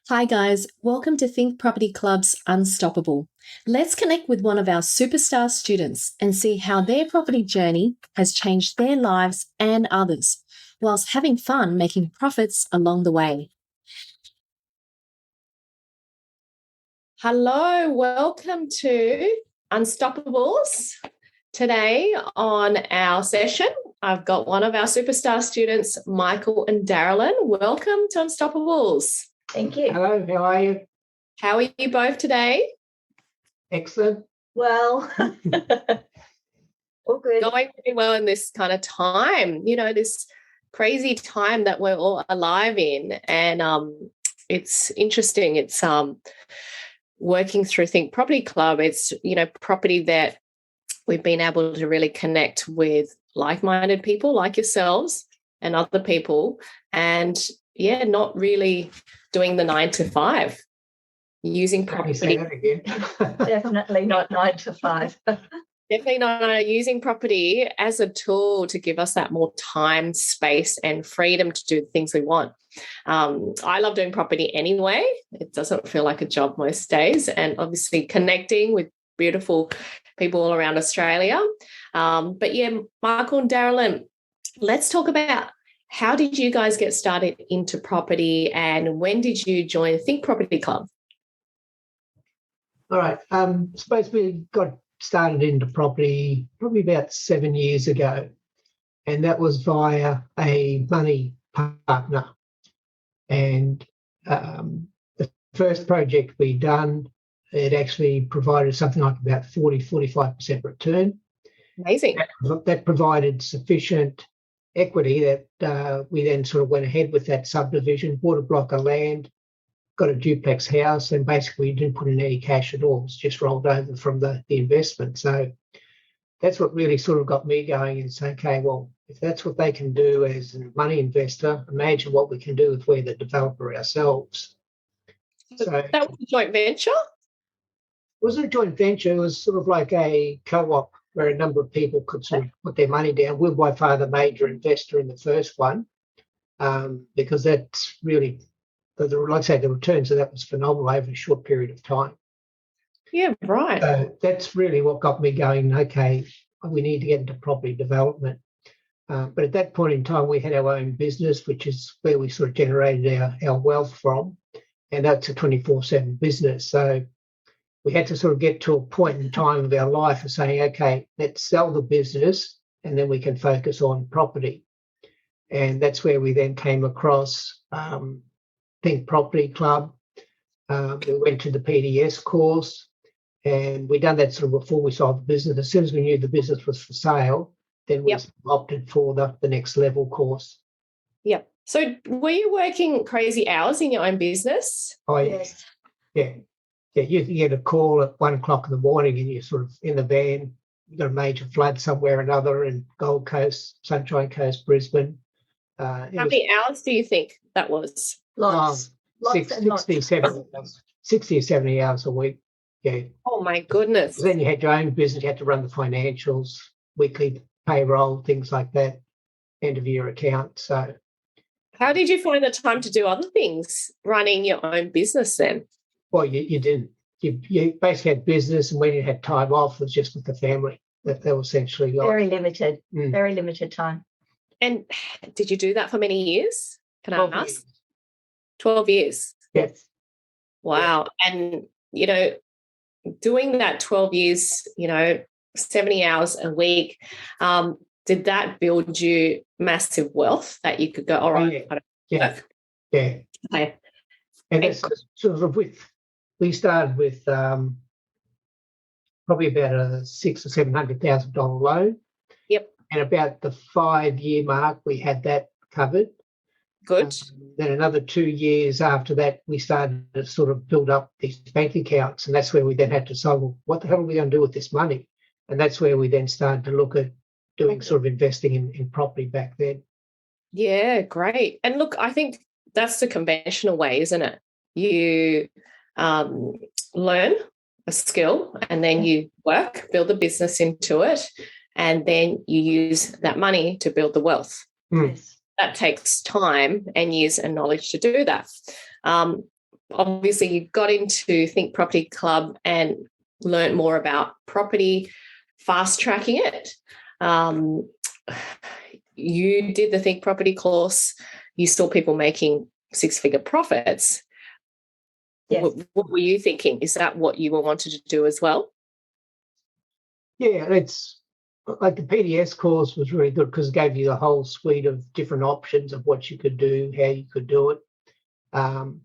Hi guys, welcome to Think Property Club's Unstoppable. Let's connect with one of our superstar students and see how their property journey has changed their lives and others, whilst having fun making profits along the way. Hello, welcome to Unstoppables. Today on our session, I've got one of our superstar students, Michael and Darrylyn. Welcome to Unstoppables. Thank you. Hello, how are you? How are you both today? Excellent. Well, all good. Going pretty well in this kind of time, this crazy time that we're all alive in. And it's interesting. It's working through Think Property Club. It's, property that we've been able to really connect with like-minded people like yourselves and other people. And, not really doing the 9 to 5, using property. Say that again. Definitely not 9 to 5. Definitely not using property as a tool to give us that more time, space, and freedom to do the things we want. I love doing property anyway. It doesn't feel like a job most days, and obviously connecting with beautiful people all around Australia. Michael and Darrylyn, let's talk about how did you guys get started into property and when did you join Think Property Club? All right. I suppose we got started into property probably about 7 years ago, and that was via a money partner. And the first project we done, it actually provided something like about 45% return. Amazing. That provided sufficient equity that we then sort of went ahead with that subdivision, bought a block of land, got a duplex house, and basically didn't put in any cash at all. It's just rolled over from the investment. So that's what really sort of got me going and saying, okay, well, if that's what they can do as a money investor, imagine what we can do if we're the developer ourselves. So that was a joint venture? It wasn't a joint venture. It was sort of like a co-op where a number of people could sort of put their money down. We're by far the major investor in the first one because that's really, like I say, the returns of that was phenomenal over a short period of time. Yeah, right. So that's really what got me going, okay, we need to get into property development. But at that point in time, we had our own business, which is where we sort of generated our wealth from. And that's a 24/7 business. So we had to sort of get to a point in time of our life of saying, okay, let's sell the business and then we can focus on property. And that's where we then came across Think Property Club. We went to the PDS course and we done that sort of before we sold the business. As soon as we knew the business was for sale, then we opted for the next level course. Yep. So were you working crazy hours in your own business? Oh, yes. Yeah. Yeah, you get a call at 1 o'clock in the morning and you're sort of in the van. You've got a major flood somewhere or another in Gold Coast, Sunshine Coast, Brisbane. How many hours do you think that was? Lots. 60 or 70 hours a week. Yeah. Oh, my goodness. Then you had your own business. You had to run the financials, weekly payroll, things like that, end of year account. So how did you find the time to do other things running your own business then? Well, you didn't. You basically had business, and when you had time off, it was just with the family. That was essentially life. Very limited time. And did you do that for many years? Can I ask? Years. 12 years. Yes. Wow. Yeah. And, doing that 12 years, 70 hours a week, did that build you massive wealth that you could go, all right? Yeah. Okay. And that's sort of we started with probably about a $600,000 or $700,000 loan. Yep. And about the 5-year mark, we had that covered. Good. Then another 2 years after that, we started to sort of build up these bank accounts. And that's where we then had to say, well, what the hell are we going to do with this money? And that's where we then started to look at doing sort of investing in property back then. Yeah, great. And look, I think that's the conventional way, isn't it? You learn a skill and then you work, build a business into it, and then you use that money to build the wealth. Yes. That takes time and years and knowledge to do that. Obviously, you got into Think Property Club and learned more about property, fast tracking it. You did the Think Property course. You saw people making six-figure profits. Yes. What were you thinking? Is that what you wanted to do as well? Yeah, it's like the PDS course was really good because it gave you the whole suite of different options of what you could do, how you could do it. And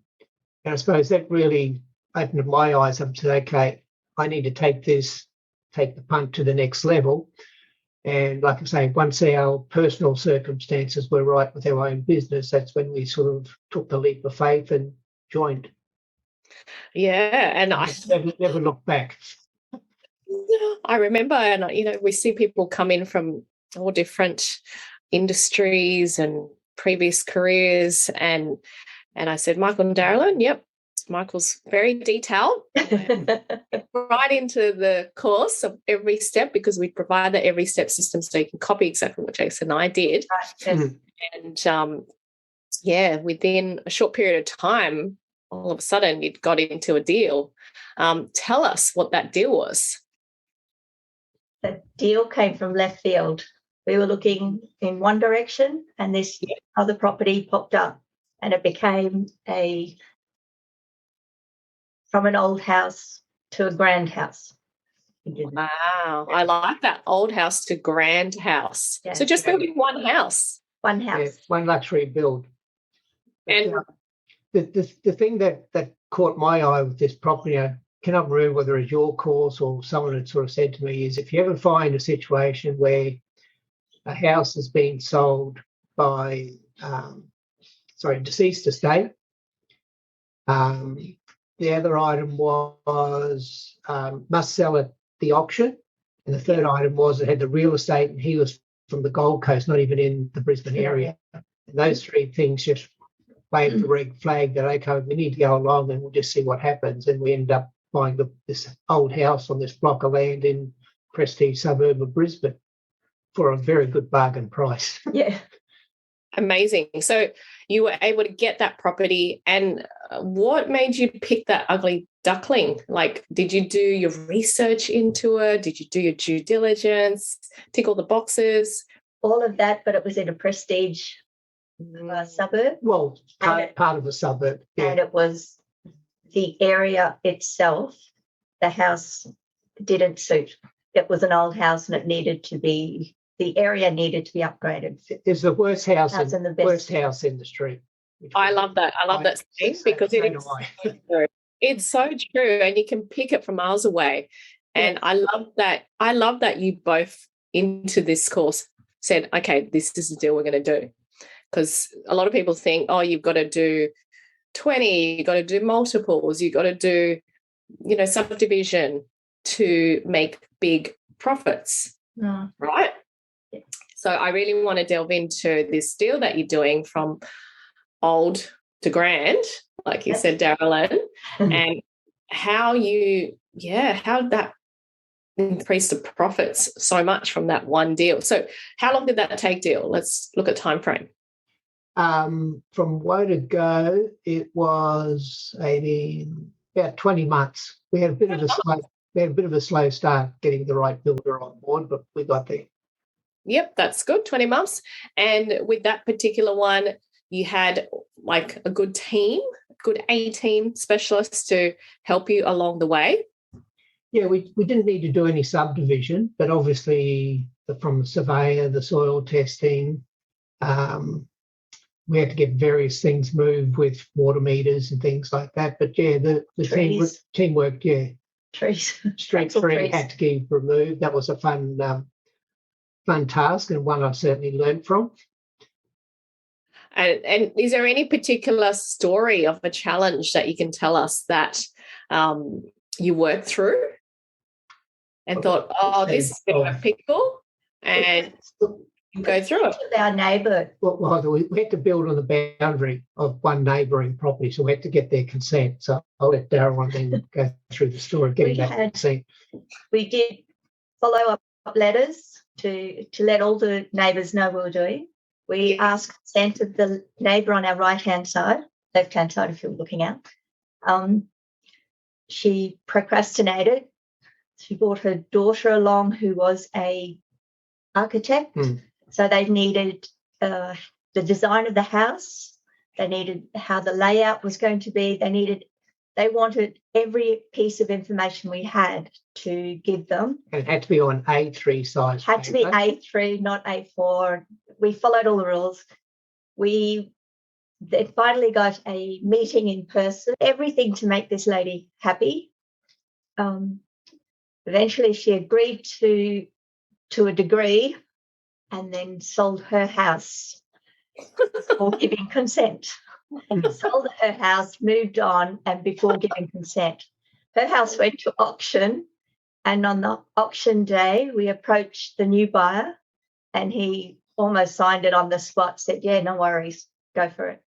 I suppose that really opened my eyes up to, okay, I need to take the punt to the next level. And like I say, once our personal circumstances were right with our own business, that's when we sort of took the leap of faith and joined. Yeah, and I never looked back. I remember, and we see people come in from all different industries and previous careers, and I said, Michael and Darrylyn, yep, Michael's very detailed, right into the course of every step, because we provide that every step system so you can copy exactly what Jason and I did. Right, yes. And within a short period of time, all of a sudden you got into a deal. Tell us what that deal was. The deal came from left field. We were looking in one direction and this other property popped up, and it became from an old house to a grand house. Wow, I like that, old house to grand house. Yeah. So just building one house. One house. Yeah, one luxury build. And the thing that caught my eye with this property, I cannot remember whether it's your course or someone had sort of said to me, is if you ever find a situation where a house has been sold by, deceased estate, the other item was must sell at the auction, and the third item was it had the real estate and he was from the Gold Coast, not even in the Brisbane area. And those three things just waved the red flag that, okay, we need to go along and we'll just see what happens. And we end up buying this old house on this block of land in prestige suburb of Brisbane for a very good bargain price. Yeah. Amazing. So you were able to get that property, and what made you pick that ugly duckling? Like, did you do your research into it? Did you do your due diligence, tick all the boxes? All of that, but it was in a prestige suburb. Well, part of a suburb. Yeah. And it was the area itself, the house didn't suit. It was an old house and the area needed to be upgraded. It's the worst house in in the worst house in the street. I love that. I love that saying because it's so true. It's so true, and you can pick it from miles away. And I love that you both into this course said, okay, this is the deal we're going to do. Because a lot of people think, oh, you've got to do 20, you've got to do multiples, you've got to do, subdivision to make big profits, right? Yeah. So I really want to delve into this deal that you're doing from old to grand, like you said, Darrylyn, and how that increased the profits so much from that one deal. So how long did that take, deal? Let's look at time frame. From woe to go, it was about 20 months. We had a bit of a slow start getting the right builder on board, but we got there. Yep, that's good. 20 months. And with that particular one, you had like a good team, good A-team specialists to help you along the way. Yeah, we didn't need to do any subdivision, but obviously from the surveyor, the soil testing, we had to get various things moved with water meters and things like that. But yeah, the teamwork, trees, street tree had to be removed. That was a fun task, and one I've certainly learned from. And is there any particular story of a challenge that you can tell us that you worked through and thought, oh, this is a bit of a pickle, and you go through it? Our neighbour. Well, we had to build on the boundary of one neighbouring property, so we had to get their consent. So I'll let Darrylyn then go through the story of getting that consent. We did follow-up letters to let all the neighbours know what we were doing. We asked consent of the neighbour on our right-hand side, left-hand side if you're looking out. She procrastinated. She brought her daughter along who was a architect. So they needed the design of the house. They needed how the layout was going to be. They wanted every piece of information we had to give them. And it had to be on A3 size. Had to be A3, not A4. We followed all the rules. They finally got a meeting in person, everything to make this lady happy. Eventually she agreed to a degree and then sold her house before giving consent. Sold her house, moved on, and before giving consent. Her house went to auction, and on the auction day we approached the new buyer and he almost signed it on the spot, said, yeah, no worries, go for it.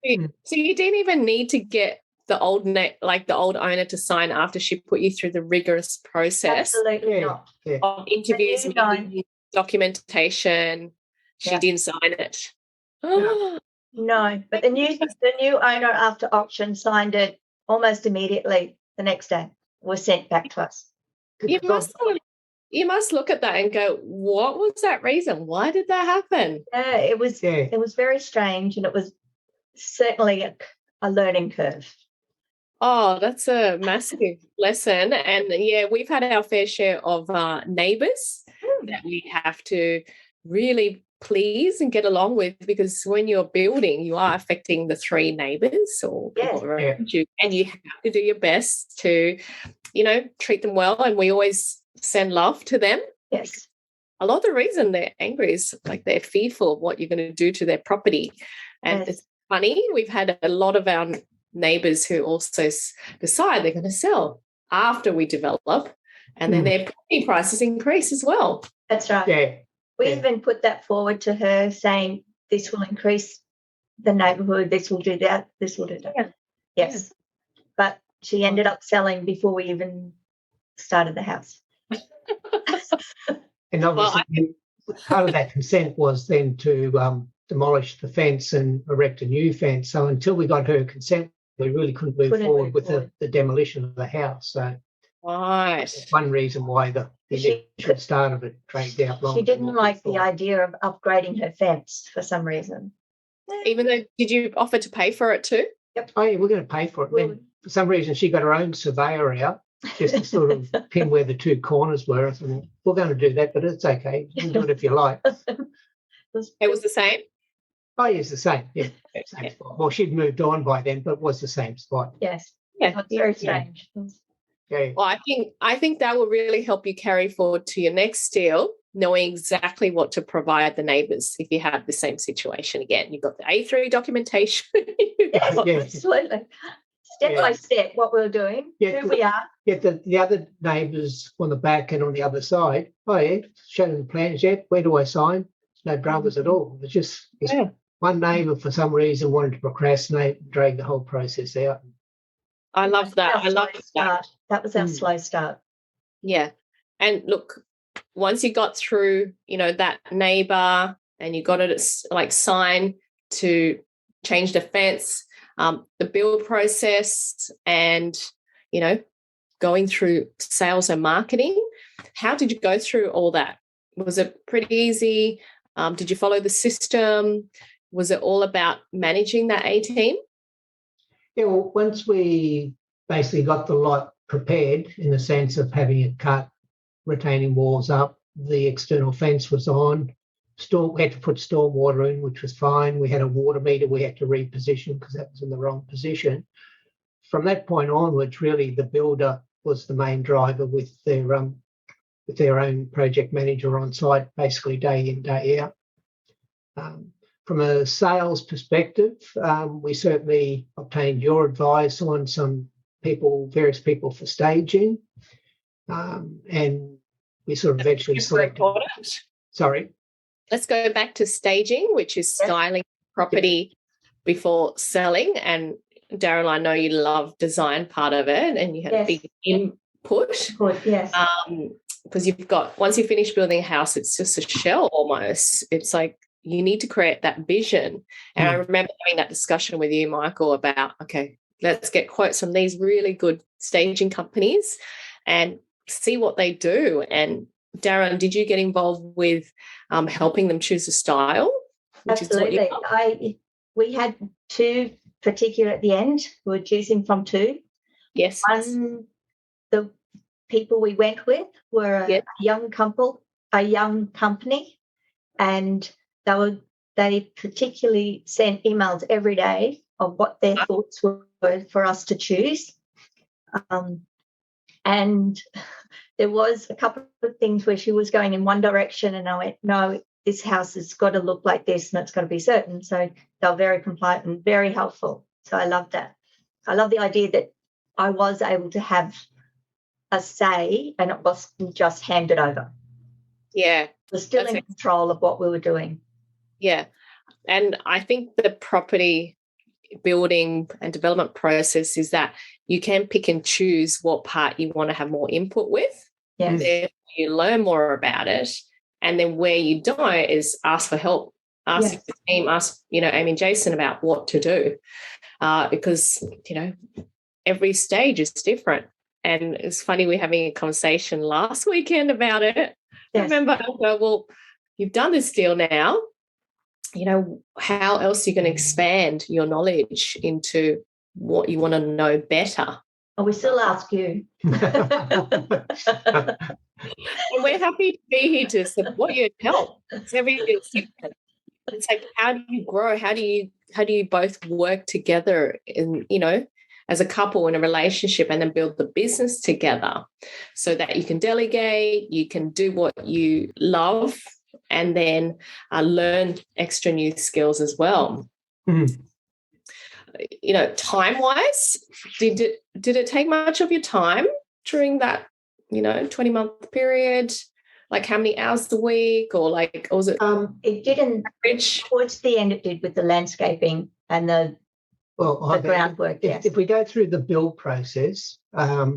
So you didn't even need to get the old owner to sign after she put you through the rigorous process. Absolutely not. Of interviews, meetings, documentation. She didn't sign it. No, but the new owner after auction signed it almost immediately the next day. Was sent back to us. You must look at that and go, what was that reason? Why did that happen? It was very strange, and it was certainly a learning curve. Oh, that's a massive lesson. And we've had our fair share of neighbours that we have to really please and get along with, because when you're building, you are affecting the three neighbours or people around you, and you have to do your best to, treat them well. And we always send love to them. Yes. A lot of the reason they're angry is like they're fearful of what you're going to do to their property. And it's funny, we've had a lot of our neighbours who also decide they're going to sell after we develop, and then their property prices increase as well. That's right. Yeah. We even put that forward to her, saying this will increase the neighbourhood, this will do that, this will do that. Yeah. Yes. But she ended up selling before we even started the house. And obviously part of that consent was then to demolish the fence and erect a new fence. So until we got her consent, we really couldn't move forward with the demolition of the house. So that's one reason why the initial start of it dragged out long. She didn't like the idea of upgrading her fence for some reason. Even though, did you offer to pay for it too? Yep. Oh, yeah, we're going to pay for it. Then for some reason, she got her own surveyor out just to sort of pin where the two corners were. I said, we're going to do that, but it's okay. You can do it if you like. It was the same? Oh, yes, the same. Yeah. Same spot. Well, she'd moved on by then, but it was the same spot. Yes. Yeah. It's very strange. Yeah. Well, I think that will really help you carry forward to your next deal, knowing exactly what to provide the neighbours if you have the same situation again. You've got the A3 documentation. Absolutely. Step by step, what we're doing, who we are. Yeah, the other neighbours on the back and on the other side, show them the plans yet. Where do I sign? No dramas at all. It's just one neighbour for some reason wanted to procrastinate and drag the whole process out. I love that. I love that. That was our slow start. Yeah. And look, once you got through, that neighbour and you got it sign to change the fence, the build process and, going through sales and marketing, how did you go through all that? Was it pretty easy? Did you follow the system? Was it all about managing that A team? Yeah, well, once we basically got the lot prepared in the sense of having it cut, retaining walls up, the external fence was on, we had to put storm water in, which was fine. We had a water meter we had to reposition because that was in the wrong position. From that point onwards, really the builder was the main driver with their own project manager on site, basically day in, day out. From a sales perspective, we certainly obtained your advice on some various people for staging, and we sort of eventually selected. Sorry. Let's go back to staging, which is styling property before selling. And Darrylyn, I know you love design part of it, and you had a big input. Yes. Because once you finish building a house, it's just a shell almost. It's like you need to create that vision. And I remember having that discussion with you, Michael, about, okay, let's get quotes from these really good staging companies and see what they do. And Darrylyn, did you get involved with helping them choose a style? Absolutely. We had two particular at the end. We were choosing from two. Yes. One, the people we went with were a young couple, a young company, and they particularly sent emails every day of what their thoughts were for us to choose. And there was a couple of things where she was going in one direction and I went, no, this house has got to look like this and it's got to be certain. So they were very compliant and very helpful. So I love that. I love the idea that I was able to have a say and it wasn't just handed over. Yeah. We're still in control of what we were doing. Yeah. And I think the property building and development process is that you can pick and choose what part you want to have more input with. Yes. Therefore, you learn more about it. And then where you don't is ask for help. Ask the team, ask, Amy and Jason about what to do. Because, every stage is different. And it's funny, we're having a conversation last weekend about it. Yes. I remember, well, you've done this deal now. How else are you going to expand your knowledge into what you want to know better? Oh, we still ask you. And we're happy to be here to support you and help. It's everything's different. It's like, how do you grow? How do you both work together in, as a couple in a relationship and then build the business together so that you can delegate, you can do what you love, and then learn extra new skills as well. Time-wise, did it take much of your time during that, 20-month period? Like how many hours a week, or was it? It didn't. Towards the end, it did with the landscaping and the groundwork. If we go through the build process, I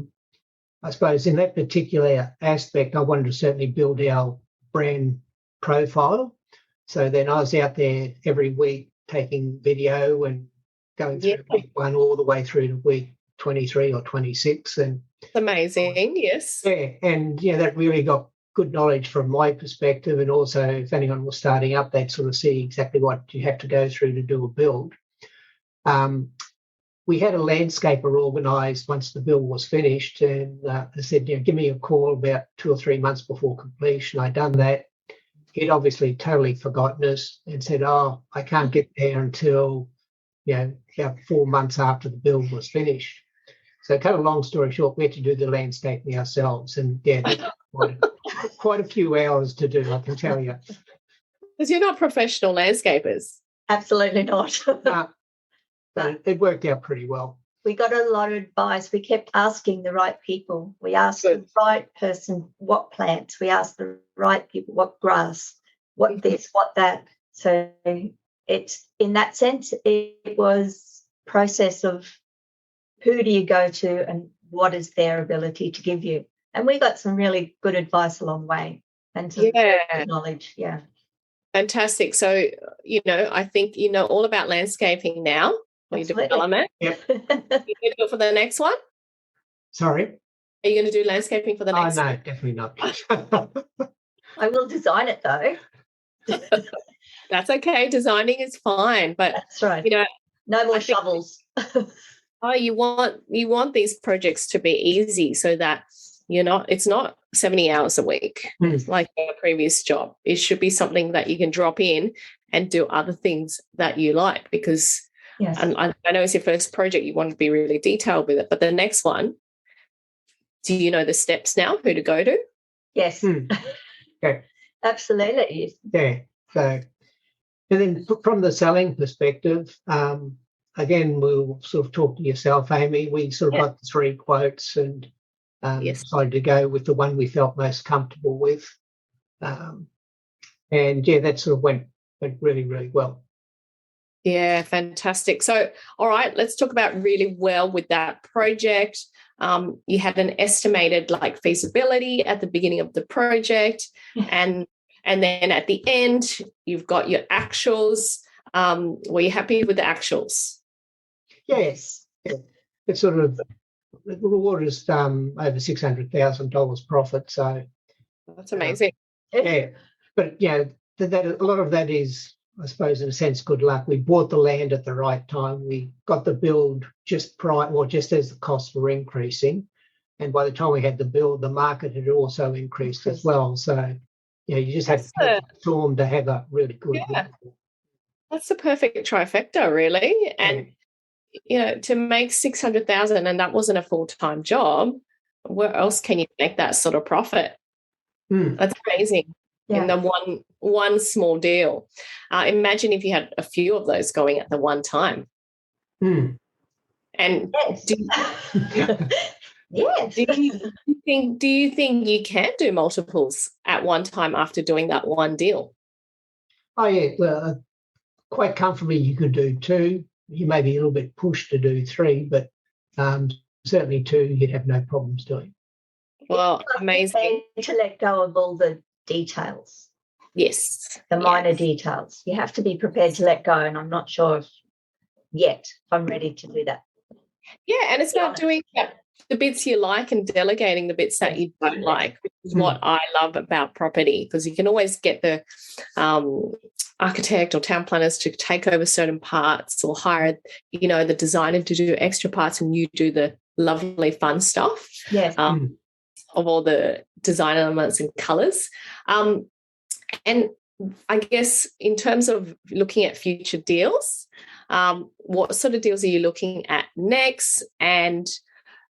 suppose in that particular aspect, I wanted to certainly build our brand profile. So then I was out there every week taking video and going through week 1 all the way through to week 23 or 26. And amazing, yes. Yeah, and that really got good knowledge from my perspective, and also if anyone was starting up, they'd sort of see exactly what you have to go through to do a build. We had a landscaper organised once the build was finished, and I said, give me a call about 2 or 3 months before completion. I'd done that. He'd obviously totally forgotten us and said, I can't get there until, about 4 months after the build was finished. So cut a long story short, we had to do the landscaping ourselves, and quite a few hours to do, I can tell you. Because you're not professional landscapers. Absolutely not. But it worked out pretty well. We got a lot of advice. We kept asking the right people. We asked the right person what plants. We asked the right people what grass, what this, what that. So it's, in that sense, it was a process of who do you go to and what is their ability to give you. And we got some really good advice along the way and some good knowledge. Yeah. Fantastic. So, I think you know all about landscaping now. Absolutely. Development. Yep. Are you going to do it for the next one? Sorry? Are you going to do landscaping for the next one? No, definitely not. I will design it though. That's okay. Designing is fine. But that's right. No more shovels. You want these projects to be easy so that it's not 70 hours a week like your previous job. It should be something that you can drop in and do other things that you like, because I know it's your first project, you want to be really detailed with it, but the next one, do you know the steps now, who to go to? Yes. Okay. Absolutely. Yeah. So, and then from the selling perspective, again, we'll sort of talk to yourself, Amy. We sort of got the 3 quotes and decided to go with the one we felt most comfortable with. And that sort of went really, really well. Yeah, fantastic. So, all right, let's talk about really well with that project. You had an estimated feasibility at the beginning of the project, and And then at the end, you've got your actuals. Were you happy with the actuals? Yes. Yeah. It's sort of the reward is over $600,000 profit. So That's amazing. yeah, but that a lot of that is, I suppose, in a sense, good luck. We bought the land at the right time. We got the build just as the costs were increasing, and by the time we had the build, the market had also increased as well. So you just had to storm to have a really good. Yeah. That's the perfect trifecta, really. And to make 600,000, and that wasn't a full-time job, where else can you make that sort of profit? That's amazing. In the one small deal. Imagine if you had a few of those going at the one time. And yes. Do you think you can do multiples at one time after doing that one deal? Oh yeah, well, quite comfortably you could do 2. You may be a little bit pushed to do 3, but certainly 2 you'd have no problems doing. Well, amazing. To let go of all the details. Yes. The minor details. You have to be prepared to let go, and I'm not sure if I'm ready to do that. Yeah, and it's about doing the bits you like and delegating the bits that you don't like, which is what I love about property, because you can always get the architect or town planners to take over certain parts, or hire, the designer to do extra parts, and you do the lovely fun stuff. Yes. Of all the design elements and colours. And I guess in terms of looking at future deals, what sort of deals are you looking at next, and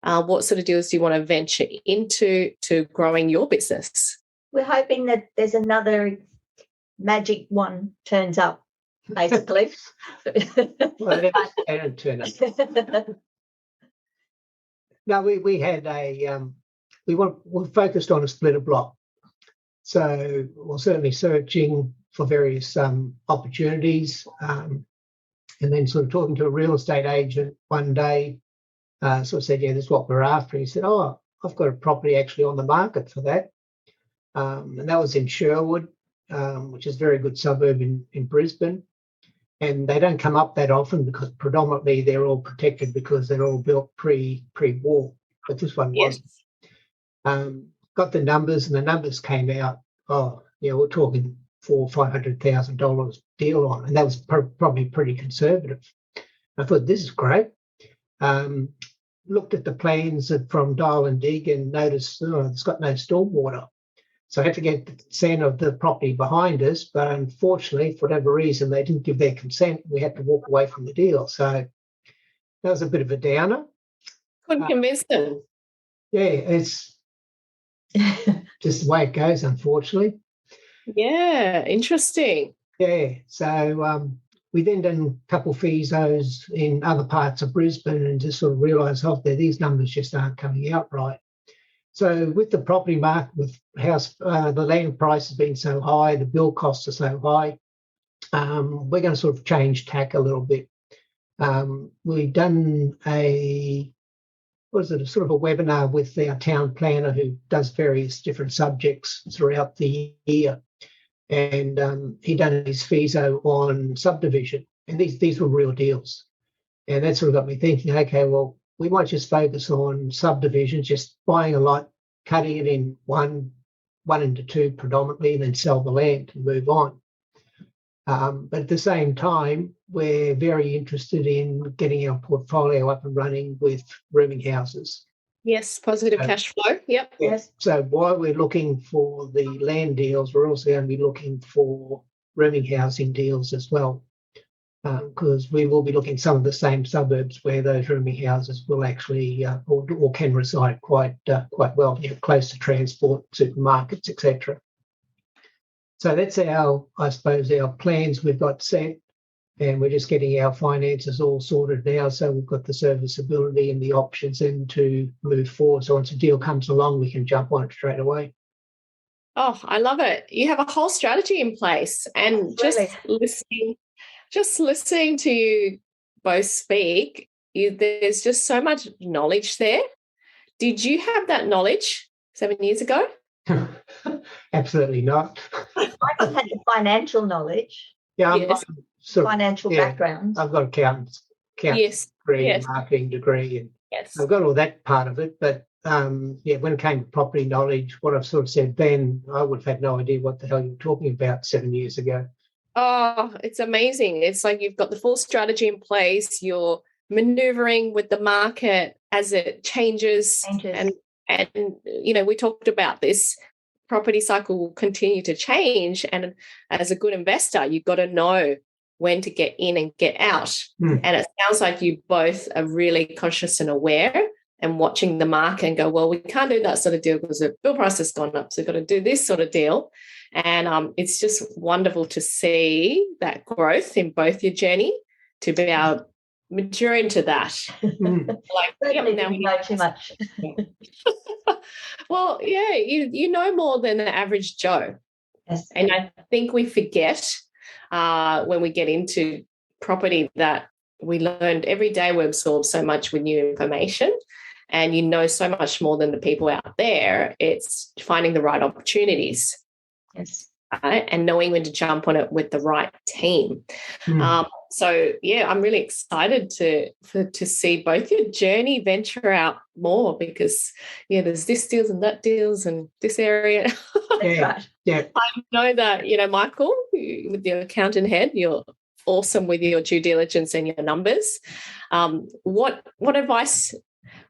what sort of deals do you want to venture into to growing your business? We're hoping that there's another magic one turns up, basically. Well, they don't turn up. No, we had we're focused on a splitter block. So we're certainly searching for various opportunities, and then sort of talking to a real estate agent one day, sort of said, this is what we're after. He said, I've got a property actually on the market for that. And that was in Sherwood, which is a very good suburb in Brisbane. And they don't come up that often because predominantly they're all protected because they're all built pre-war. But this one wasn't. Got the numbers, and the numbers came out. We're talking $400,000 or $500,000 deal on, and that was probably pretty conservative. I thought, this is great. Looked at the plans from Darrylyn Dig and noticed it's got no stormwater. So I had to get the consent of the property behind us, but unfortunately, for whatever reason, they didn't give their consent. We had to walk away from the deal. So that was a bit of a downer. Couldn't convince them. Yeah, it's just the way it goes, unfortunately. Yeah, interesting. Yeah, so we then done a couple of FISOs in other parts of Brisbane and just sort of realised these numbers just aren't coming out right. So with the property market, with the land price has been so high, the build costs are so high, we're going to sort of change tack a little bit. We've done a sort of a webinar with our town planner who does various different subjects throughout the year. And he done his FISO on subdivision. And these were real deals. And that sort of got me thinking, okay, well, we might just focus on subdivisions, just buying a lot, cutting it in one into 2 predominantly, and then sell the land and move on. But at the same time, we're very interested in getting our portfolio up and running with rooming houses. Yes, positive cash flow. Yep. Yes. So while we're looking for the land deals, we're also going to be looking for rooming housing deals as well, because we will be looking at some of the same suburbs where those rooming houses will actually or can reside quite well, close to transport, supermarkets, etc. So that's our plans we've got set, and we're just getting our finances all sorted now. So we've got the serviceability and the options in to move forward. So once a deal comes along, we can jump on it straight away. Oh, I love it. You have a whole strategy in place, and just listening to you both speak, there's just so much knowledge there. Did you have that knowledge 7 years ago? Absolutely not. I I've had the financial knowledge, Yeah, Yes. financial background. I've got accounts Yes. degree, Yes. marketing degree, and Yes. I've got all that part of it. But when it came to property knowledge, what I've sort of said then, I would have had no idea what the hell you were talking about 7 years ago. Oh, it's amazing. It's like you've got the full strategy in place. You're maneuvering with the market as it changes. And we talked about this. Property cycle will continue to change. And as a good investor, you've got to know when to get in and get out. And it sounds like you both are really conscious and aware and watching the market and go, well, we can't do that sort of deal because the bill price has gone up. So we've got to do this sort of deal. And it's just wonderful to see that growth in both your journey to be able to mature into that. Now we know too much. Well, yeah, you know more than the average Joe. Yes. And I think we forget when we get into property that we learned every day. We absorb so much with new information, and you know so much more than the people out there. It's finding the right opportunities. Yes. And knowing when to jump on it with the right team. So, yeah, I'm really excited to see both your journey venture out more because, there's this deals and that deals and this area. That's right. Yeah. I know that, Michael, with your accountant head, you're awesome with your due diligence and your numbers. What advice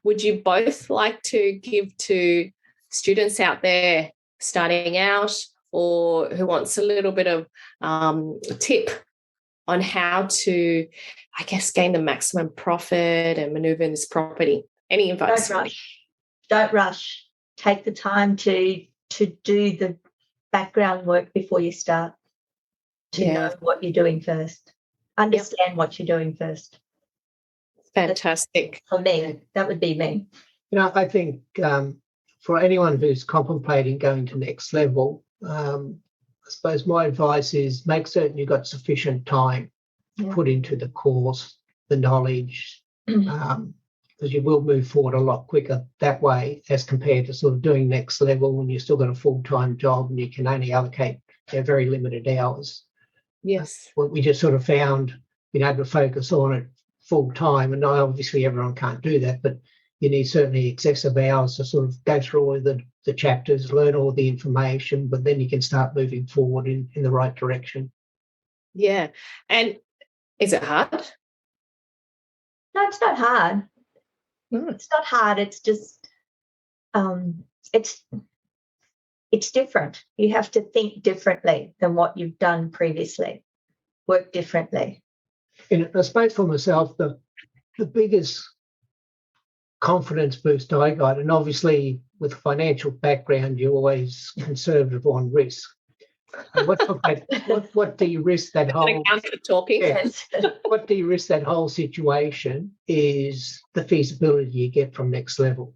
would you both like to give to students out there starting out, or who wants a little bit of tip on how to, I guess, gain the maximum profit and maneuver in this property? Any advice? Don't rush. Take the time to do the background work before you start, to know what you're doing first. Understand what you're doing first. Fantastic. For me, that would be me. I think for anyone who's contemplating going to next level, I suppose my advice is make certain you've got sufficient time to put into the course, the knowledge, because you will move forward a lot quicker that way as compared to sort of doing next level when you've still got a full-time job and you can only allocate very limited hours. Yes. What we just sort of found, being able to focus on it full-time, and obviously everyone can't do that, but you need certainly excessive hours to sort of go through all the chapters, learn all the information, but then you can start moving forward in the right direction. Yeah. And is it hard? No, it's not hard. It's not hard. It's just, it's different. You have to think differently than what you've done previously, work differently. And I suppose for myself, the biggest confidence boost I got, and obviously with financial background, you're always conservative on risk. What do you risk that whole talking? Yes. What do you risk that whole situation is the feasibility you get from next level.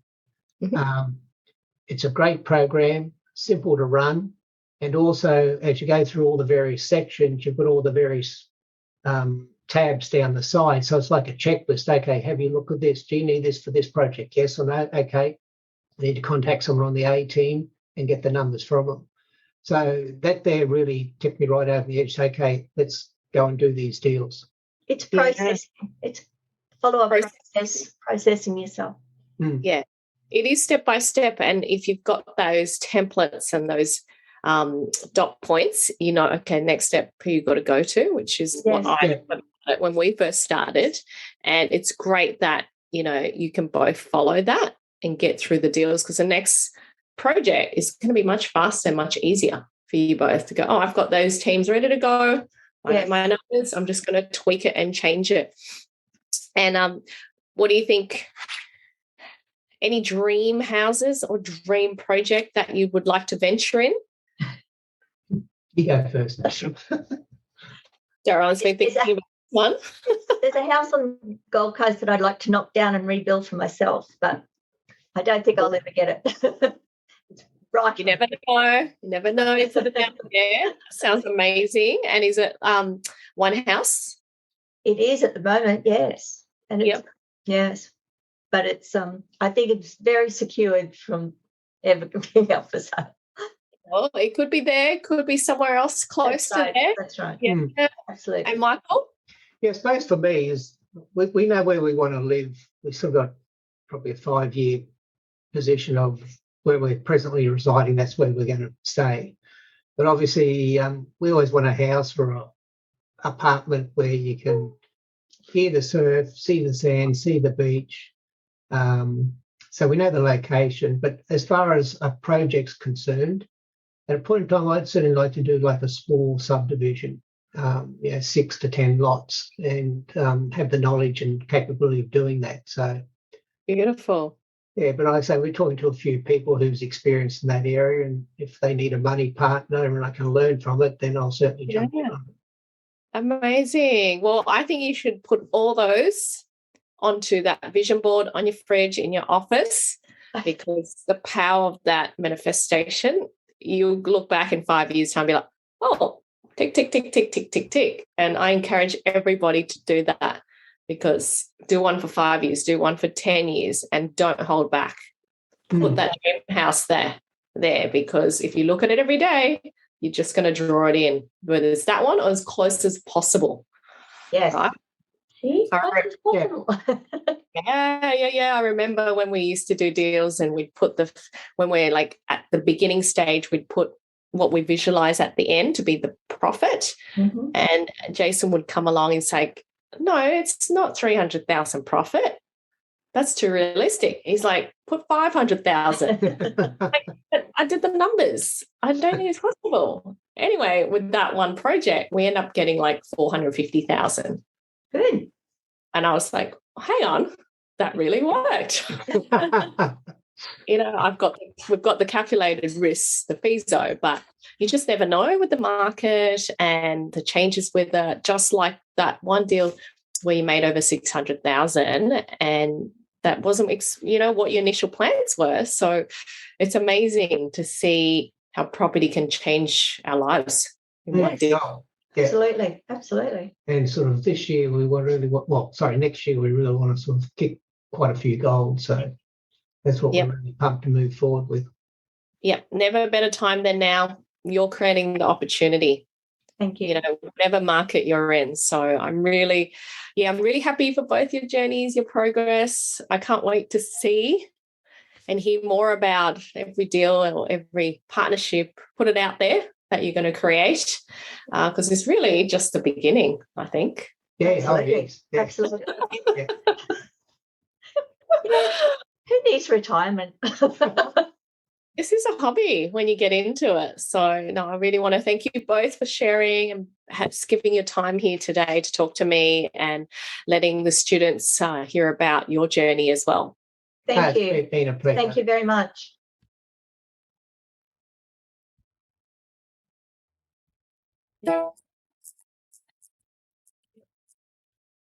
It's a great program, simple to run, and also as you go through all the various sections, you've got all the various tabs down the side. So it's like a checklist. Okay, have you looked at this? Do you need this for this project? Yes or no? Okay. I need to contact someone on the A team and get the numbers from them. So that there really tipped me right over the edge. Okay, let's go and do these deals. It's processing. It's follow-up process, processing yourself. Yeah, it is step by step. And if you've got those templates and those dot points, okay, next step who you've got to go to, which is what I when we first started. And it's great that, you can both follow that and get through the deals, because the next project is going to be much faster and much easier for you both to go, I've got those teams ready to go. I have my numbers. I'm just going to tweak it and change it. And what do you think? Any dream houses or dream project that you would like to venture in? You go first. Darrylyn's been thinking about one. There's a house on the Gold Coast that I'd like to knock down and rebuild for myself, but I don't think I'll ever get it. Right. You never know. You never know. It's out there. Sounds amazing. And is it one house? It is at the moment, yes. And it's, yes. But it's I think it's very secured from ever being up for sale. Well, it could be there, could be somewhere else close That's right. to there. That's right. Yeah. Absolutely. And Michael? Yeah, space for me is we know where we want to live. We've still got probably a 5-year position of where we're presently residing. That's where we're going to stay. But obviously, we always want a house or an apartment where you can hear the surf, see the sand, see the beach. So we know the location. But as far as a project's concerned, at a point in time, I'd certainly like to do like a small subdivision, 6 to 10 lots, and have the knowledge and capability of doing that. So, Beautiful. yeah, but like I say, we're talking to a few people who's experienced in that area, and if they need a money partner and I can learn from it, then I'll certainly jump in on it. Amazing. Well, I think you should put all those onto that vision board on your fridge in your office, because the power of that manifestation, you look back in 5 years' time and be like, oh, tick, tick, tick, tick, tick, tick, tick. And I encourage everybody to do that, because do one for 5 years, do one for 10 years, and don't hold back. Put that dream house there, because if you look at it every day, you're just going to draw it in, whether it's that one or as close as possible. Yes. Right? See? Possible. Yeah. I remember when we used to do deals and we'd put when we're like at the beginning stage, we'd put what we visualize at the end to be the profit. Mm-hmm. And Jason would come along and say, no, it's not 300,000 profit. That's too realistic. He's like, put 500,000. I did the numbers. I don't think it's possible. Anyway, with that one project, we end up getting like 450,000. Good. And I was like, hang on, that really worked. We've got the calculated risks, the FISO, but you just never know with the market and the changes with it. Just like that one deal where you made over 600,000, and that wasn't, what your initial plans were. So it's amazing to see how property can change our lives. Next year we next year we really want to sort of kick quite a few goals. So that's what we're really pumped to move forward with. Yep, never a better time than now. You're creating the opportunity. Thank you. Whatever market you're in. So I'm really happy for both your journeys, your progress. I can't wait to see and hear more about every deal or every partnership. Put it out there that you're going to create, because it's really just the beginning, I think. Yeah, absolutely. Yeah. Absolutely. Yeah. Who needs retirement? This is a hobby when you get into it. So, no, I really want to thank you both for sharing and perhaps giving your time here today to talk to me and letting the students hear about your journey as well. Thank you. It's been a pleasure. Thank you very much.